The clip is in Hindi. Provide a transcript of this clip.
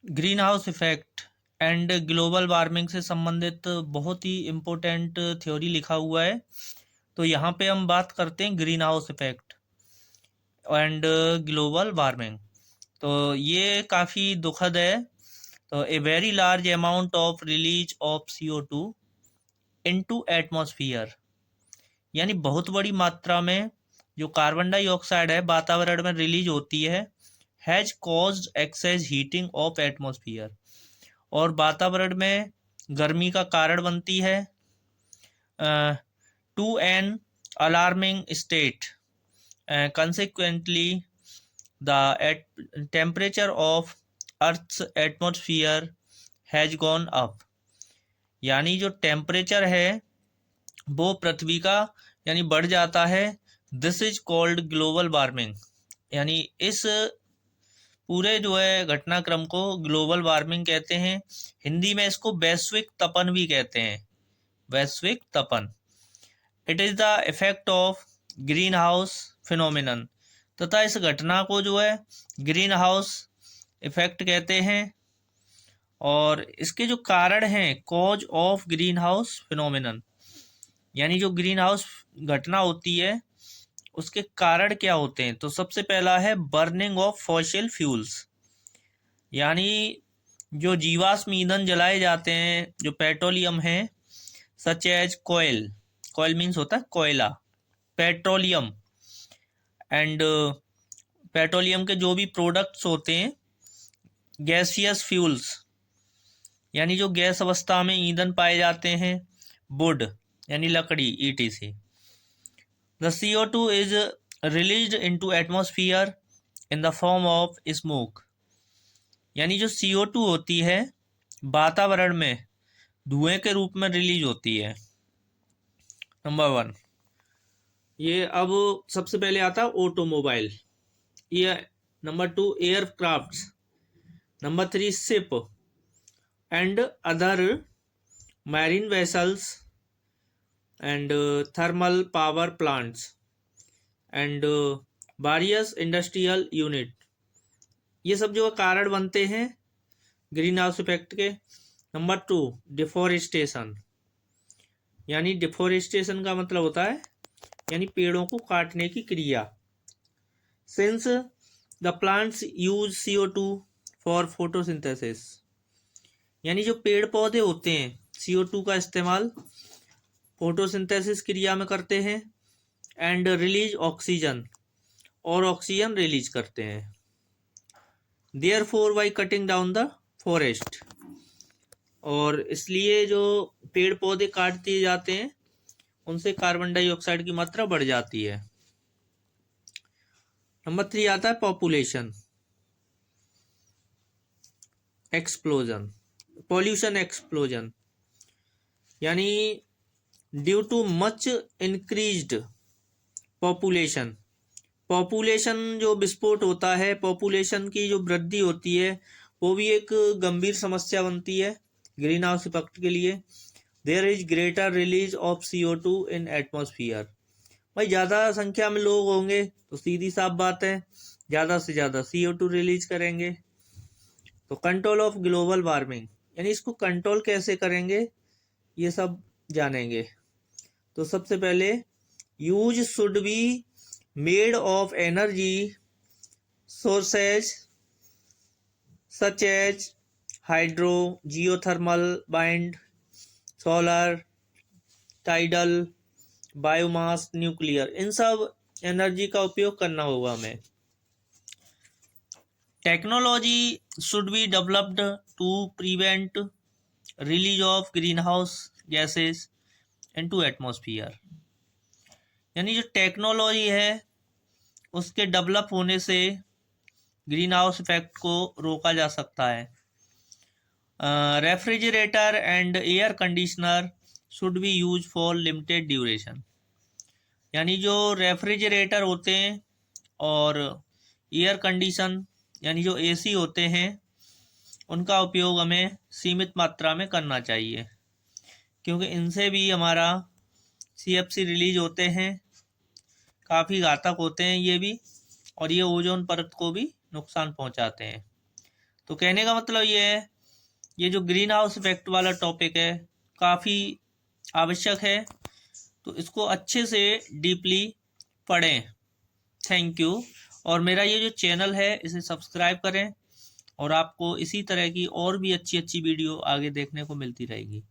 Green house effect and global warming से संबंधित बहुत ही इम्पोर्टेंट थ्योरी लिखा हुआ है। तो यहाँ पे हम बात करते हैं green house effect and global warming. तो ये काफ़ी दुखद है। तो a very large amount of release of CO2 into atmosphere, यानी बहुत बड़ी मात्रा में जो कार्बन डाइऑक्साइड है वातावरण में रिलीज होती है, has caused excess heating of atmosphere, और वातावरण में गर्मी का कारण बनती है to an alarming state. Consequently the temperature of earth's atmosphere has gone up, यानी जो टेम्परेचर है वो पृथ्वी का यानी बढ़ जाता है। This is called global warming, यानी इस पूरे जो है घटनाक्रम को ग्लोबल वार्मिंग कहते हैं। हिंदी में इसको वैश्विक तपन भी कहते हैं, वैश्विक तपन। It is the effect of greenhouse phenomenon, तथा इस घटना को जो है ग्रीन हाउस इफेक्ट कहते हैं। और इसके जो कारण हैं, cause of greenhouse phenomenon, यानी जो ग्रीन हाउस घटना होती है उसके कारण क्या होते हैं। तो सबसे पहला है बर्निंग ऑफ फॉसिल फ्यूल्स, यानी जो जीवाश्म ईंधन जलाए जाते हैं, जो पेट्रोलियम है, सच एज कोयल, कोयल मीन्स होता है कोयला, पेट्रोलियम एंड पेट्रोलियम के जो भी प्रोडक्ट्स होते हैं, गैसियस फ्यूल्स, यानी जो गैस अवस्था में ईंधन पाए जाते हैं, वुड यानी लकड़ी, ETC। The CO2 is released into atmosphere in the form of smoke, यानी जो CO2 होती है वातावरण में धुएं के रूप में रिलीज होती है। नंबर 1 ये। अब सबसे पहले आता है ऑटोमोबाइल, ये। Number 2 aircrafts. Number 3 ship and other marine vessels and thermal power plants and various industrial unit, ये सब जो कारण बनते हैं ग्रीन हाउस इफेक्ट के। नंबर 2 डिफोरेस्टेशन, यानी डिफोरेस्टेशन का मतलब होता है यानी पेड़ों को काटने की क्रिया। Since the plants use CO2 for photosynthesis, यानी जो पेड़ पौधे होते हैं CO2 का इस्तेमाल फोटोसिंथेसिस क्रिया में करते हैं, एंड रिलीज ऑक्सीजन, और ऑक्सीजन रिलीज करते हैं। Therefore by cutting down the forest, और इसलिए जो पेड़ पौधे काट दिए जाते हैं उनसे कार्बन डाइऑक्साइड की मात्रा बढ़ जाती है। नंबर 3 आता है पॉपुलेशन एक्सप्लोजन, पॉल्यूशन एक्सप्लोजन, यानी due too much increased population, population जो विस्फोट होता है, पॉपुलेशन की जो वृद्धि होती है वो भी एक गंभीर समस्या बनती है ग्रीन हाउस इफेक्ट के लिए। There is greater release of CO2 in atmosphere, भाई ज़्यादा संख्या में लोग होंगे तो सीधी साफ बात है ज़्यादा से ज़्यादा CO2 रिलीज करेंगे। तो कंट्रोल ऑफ ग्लोबल वार्मिंग, यानी इसको कंट्रोल कैसे करेंगे ये सब जानेंगे। तो सबसे पहले use should be made of energy sources such as hydro, geothermal, wind, solar, tidal, biomass, nuclear, इन सब एनर्जी का उपयोग करना होगा हमें। Technology should be developed to prevent release of greenhouse gases into atmosphere, यानी जो टेक्नोलॉजी है उसके डेवलप होने से ग्रीन हाउस इफेक्ट को रोका जा सकता है। Refrigerator and air conditioner should be use for limited duration, यानी जो रेफ्रिजरेटर होते हैं और एयर कंडीशन यानी जो AC होते हैं उनका उपयोग हमें सीमित मात्रा में करना चाहिए, क्योंकि इनसे भी हमारा CFC रिलीज होते हैं, काफ़ी घातक होते हैं ये भी, और ये ओजोन परत को भी नुकसान पहुंचाते हैं। तो कहने का मतलब ये है, ये जो ग्रीन हाउस इफेक्ट वाला टॉपिक है काफ़ी आवश्यक है, तो इसको अच्छे से डीपली पढ़ें। Thank you. और मेरा ये जो चैनल है इसे सब्सक्राइब करें, और आपको इसी तरह की और भी अच्छी अच्छी वीडियो आगे देखने को मिलती रहेगी।